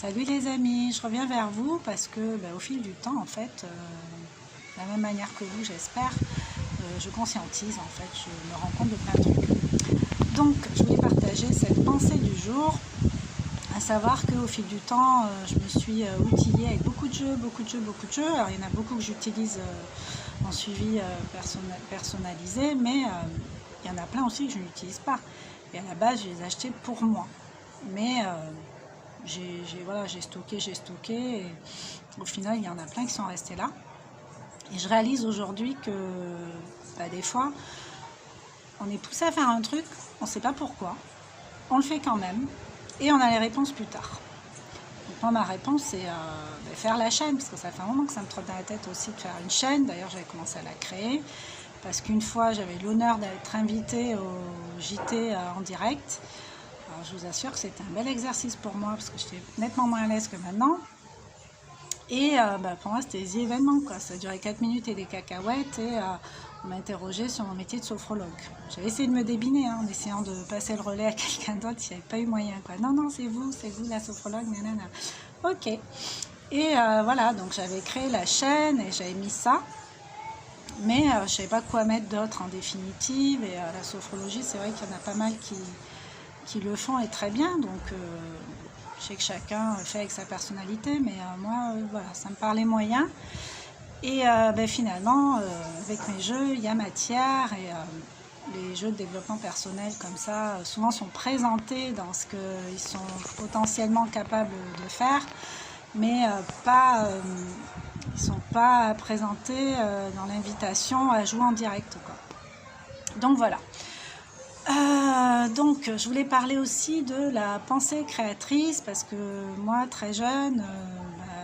Salut les amis, je reviens vers vous parce que au fil du temps, en fait, de la même manière que vous, j'espère, je conscientise, en fait, je me rends compte de plein de trucs. Donc, je voulais partager cette pensée du jour, à savoir qu'au fil du temps, je me suis outillée avec beaucoup de jeux. Alors, il y en a beaucoup que j'utilise en suivi personnalisé, mais il y en a plein aussi que je n'utilise pas. Et à la base, je les ai achetés pour moi. Mais j'ai stocké, et au final il y en a plein qui sont restés là, et je réalise aujourd'hui que des fois on est poussé à faire un truc, on ne sait pas pourquoi, on le fait quand même et on a les réponses plus tard. Donc moi, ma réponse c'est faire la chaîne, parce que ça fait un moment que ça me trotte dans la tête aussi de faire une chaîne. D'ailleurs j'avais commencé à la créer parce qu'une fois j'avais l'honneur d'être invitée au JT en direct. Alors, je vous assure que c'était un bel exercice pour moi parce que j'étais nettement moins à l'aise que maintenant. Et pour moi, c'était des événements, quoi. Ça a duré 4 minutes et des cacahuètes, et on m'a interrogé sur mon métier de sophrologue. J'avais essayé de me débiner en essayant de passer le relais à quelqu'un d'autre, il n'y avait pas eu moyen, quoi. Non, c'est vous la sophrologue, nanana. Ok. Et voilà, donc j'avais créé la chaîne et j'avais mis ça. Mais je ne savais pas quoi mettre d'autre en définitive. Et la sophrologie, c'est vrai qu'il y en a pas mal qui le font, et très bien, donc je sais que chacun fait avec sa personnalité, mais moi voilà, ça me parlait moyen. Et finalement avec mes jeux il y a matière, et les jeux de développement personnel comme ça souvent sont présentés dans ce qu'ils sont potentiellement capables de faire, mais ils ne sont pas présentés dans l'invitation à jouer en direct, quoi. Donc voilà. Donc je voulais parler aussi de la pensée créatrice, parce que moi très jeune,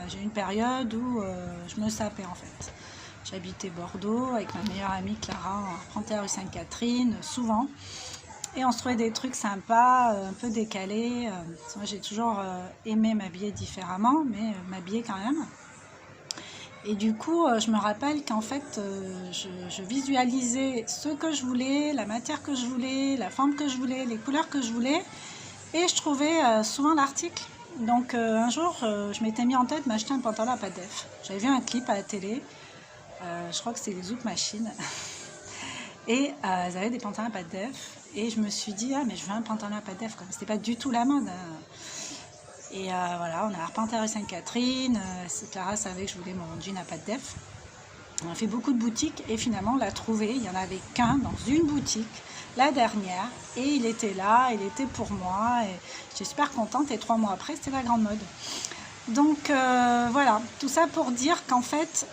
j'ai eu une période où je me sapais, en fait. J'habitais Bordeaux avec ma meilleure amie Clara, on arpentait la rue Sainte-Catherine souvent, et on se trouvait des trucs sympas, un peu décalés. Moi j'ai toujours aimé m'habiller différemment, mais m'habiller quand même. Et du coup, je me rappelle qu'en fait, je visualisais ce que je voulais, la matière que je voulais, la forme que je voulais, les couleurs que je voulais, et je trouvais souvent l'article. Donc un jour, je m'étais mis en tête de m'acheter un pantalon à pâte d'œuf. J'avais vu un clip à la télé, je crois que c'était les Zouk Machine, et ils avaient des pantalons à pâte d'œuf, et je me suis dit, ah mais je veux un pantalon à pâte d'œuf, c'était pas du tout la mode. Et voilà, on a arpenté la rue Sainte-Catherine. Clara savait que je voulais mon jean à pâte d'œuf. On a fait beaucoup de boutiques et finalement on l'a trouvé. Il n'y en avait qu'un dans une boutique, la dernière, et il était là, il était pour moi, et j'étais super contente. Et 3 mois après, c'était la grande mode. Donc voilà, tout ça pour dire qu'en fait,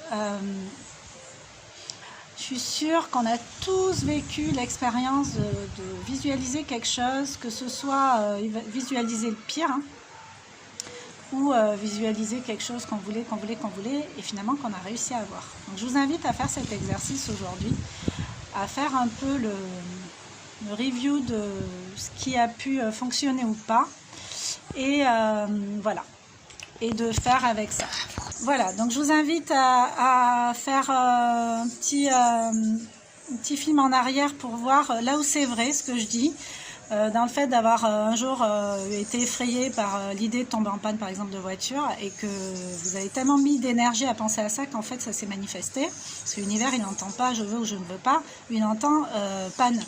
je suis sûre qu'on a tous vécu l'expérience de visualiser quelque chose, que ce soit visualiser le pire, ou visualiser quelque chose qu'on voulait, et finalement qu'on a réussi à avoir. Donc je vous invite à faire cet exercice aujourd'hui, à faire un peu le review de ce qui a pu fonctionner ou pas, et voilà, et de faire avec ça. Voilà, donc je vous invite à faire un petit film en arrière pour voir là où c'est vrai ce que je dis. Dans le fait d'avoir un jour été effrayé par l'idée de tomber en panne, par exemple, de voiture, et que vous avez tellement mis d'énergie à penser à ça qu'en fait ça s'est manifesté. Parce que l'univers, il n'entend pas je veux ou je ne veux pas, il entend panne.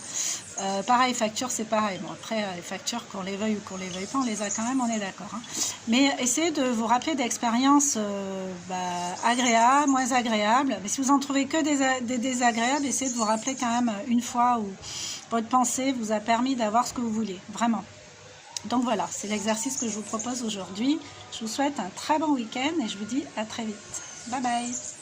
Pareil, facture, c'est pareil. Bon, après, les factures, qu'on les veuille ou qu'on les veuille pas, on les a quand même, on est d'accord. Mais essayez de vous rappeler d'expériences agréables, moins agréables. Mais si vous en trouvez que des désagréables, essayez de vous rappeler quand même une fois où votre pensée vous a permis d'avoir ce que vous vouliez, vraiment. Donc voilà, c'est l'exercice que je vous propose aujourd'hui. Je vous souhaite un très bon week-end et je vous dis à très vite. Bye bye.